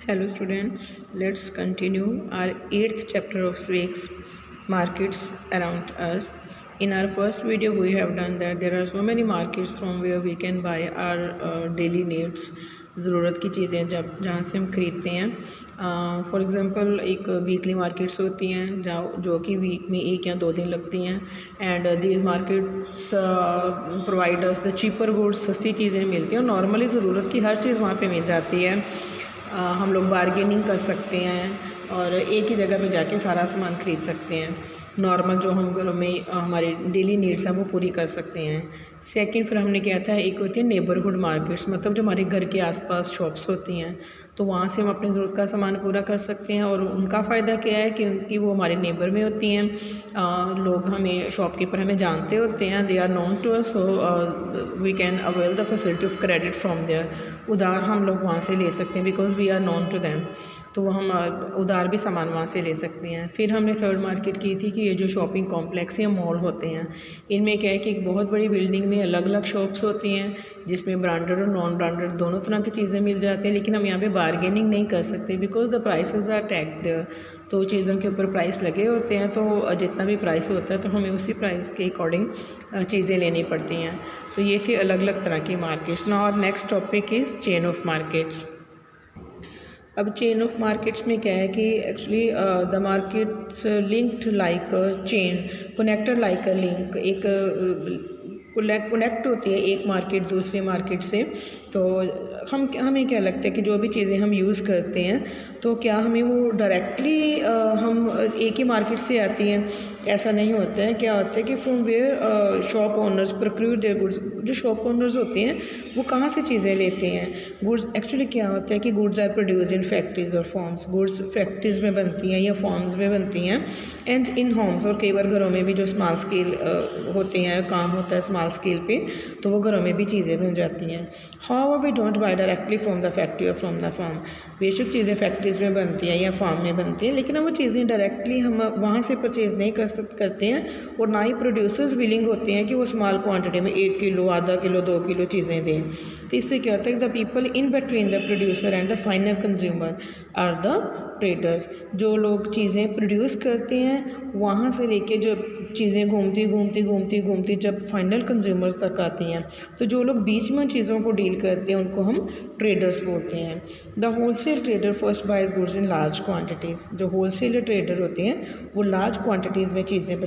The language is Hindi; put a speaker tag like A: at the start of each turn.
A: Hello students, let's continue our 8th chapter of civics, markets around us. In our first video we have done that there are so many markets from where we can buy our daily needs, ज़रूरत की चीज़ें जहाँ से हम खरीदते हैं. फॉर एग्ज़ाम्पल एक वीकली मार्केट्स होती हैं जो कि वीक में 1 या 2 दिन लगती हैं. And these markets provide us the cheaper goods, सस्ती चीज़ें मिलती हैं और नॉर्मली ज़रूरत की हर चीज़ वहाँ पे मिल जाती है. हम लोग बारगेनिंग कर सकते हैं और एक ही जगह पे जाके सारा सामान ख़रीद सकते हैं. नॉर्मल जो हम घरों में हमारी डेली नीड्स हैं वो पूरी कर सकते हैं. सेकंड फिर हमने किया था, एक होती है नेबरहुड मार्केट्स, मतलब जो हमारे घर के आसपास शॉप्स होती हैं तो वहाँ से हम अपनी ज़रूरत का सामान पूरा कर सकते हैं. और उनका फ़ायदा क्या है क्योंकि वो हमारे नेबर में होती हैं. लोग हमें शॉपकीपर हमें जानते होते हैं, they are known to us, so we can avail the facility of credit from there. उधार हम लोग वहाँ से ले सकते हैं because we are known to them, तो हम उधार भी सामान वहाँ से ले सकते हैं. फिर हमने थर्ड मार्केट की थी कि ये जो शॉपिंग कॉम्प्लेक्स या मॉल होते हैं इनमें क्या है कि एक बहुत बड़ी बिल्डिंग में अलग अलग शॉप्स होती हैं जिसमें ब्रांडेड और नॉन ब्रांडेड दोनों तरह की चीज़ें मिल जाती हैं. लेकिन हम यहाँ पे बारगेनिंग नहीं कर सकते because the prices are tagged there. तो चीज़ों के ऊपर प्राइस लगे होते हैं, तो जितना भी प्राइस होता है तो हमें उसी प्राइस के अकॉर्डिंग चीज़ें लेनी पड़ती हैं. तो ये थी अलग अलग तरह की मार्केट्स. नाउ और next topic is chain of markets. अब चेन ऑफ मार्केट्स में क्या है कि actually the markets linked like a chain, connected like a link. एक कनेक्ट होती है एक मार्केट दूसरे मार्केट से. तो हमें क्या लगता है कि जो भी चीज़ें हम यूज़ करते हैं तो क्या हमें वो डायरेक्टली हम एक ही मार्केट से आती हैं? ऐसा नहीं होता है. क्या होता है कि from where shop owners procure their goods. जो शॉप ओनर्स होते हैं वो कहाँ से चीज़ें लेते हैं गुड्स? एक्चुअली क्या होता है कि goods are produced in factories और फॉर्म्स. गुड्स फैक्ट्रीज़ में बनती हैं या फॉर्म्स में बनती हैं एंड इन होम्स, और कई बार घरों में भी जो स्मॉल स्केल होते हैं, काम होता है स्मॉल स्केल पे, तो वो घरों में भी चीज़ें बन जाती हैं. How we don't buy directly from the factory और फ्रॉम द फार्म. बेशक चीज़ें फैक्ट्रीज़ में बनती हैं या फार्म में बनती हैं, लेकिन वो चीज़ें डायरेक्टली हम वहाँ से परचेज़ नहीं करते हैं और ना ही प्रोड्यूसर्स विलिंग होते हैं कि वो स्मॉल क्वांटिटी में 1 किलो, आधा किलो, 2 किलो चीज़ें दें. तो इससे क्या होता है कि the people in between the producer and the final consumer are the traders. जो लोग चीज़ें प्रोड्यूस करते हैं वहाँ से लेके जो चीज़ें घूमती जब फाइनल कंज्यूमर्स तक आती हैं, तो जो लोग बीच में चीज़ों को डील करते हैं उनको हम ट्रेडर्स बोलते हैं. The wholesale trader first buys goods in large quantities. जो होलसेल ट्रेडर होते हैं वो लार्ज क्वांटिटीज़ में चीज़ें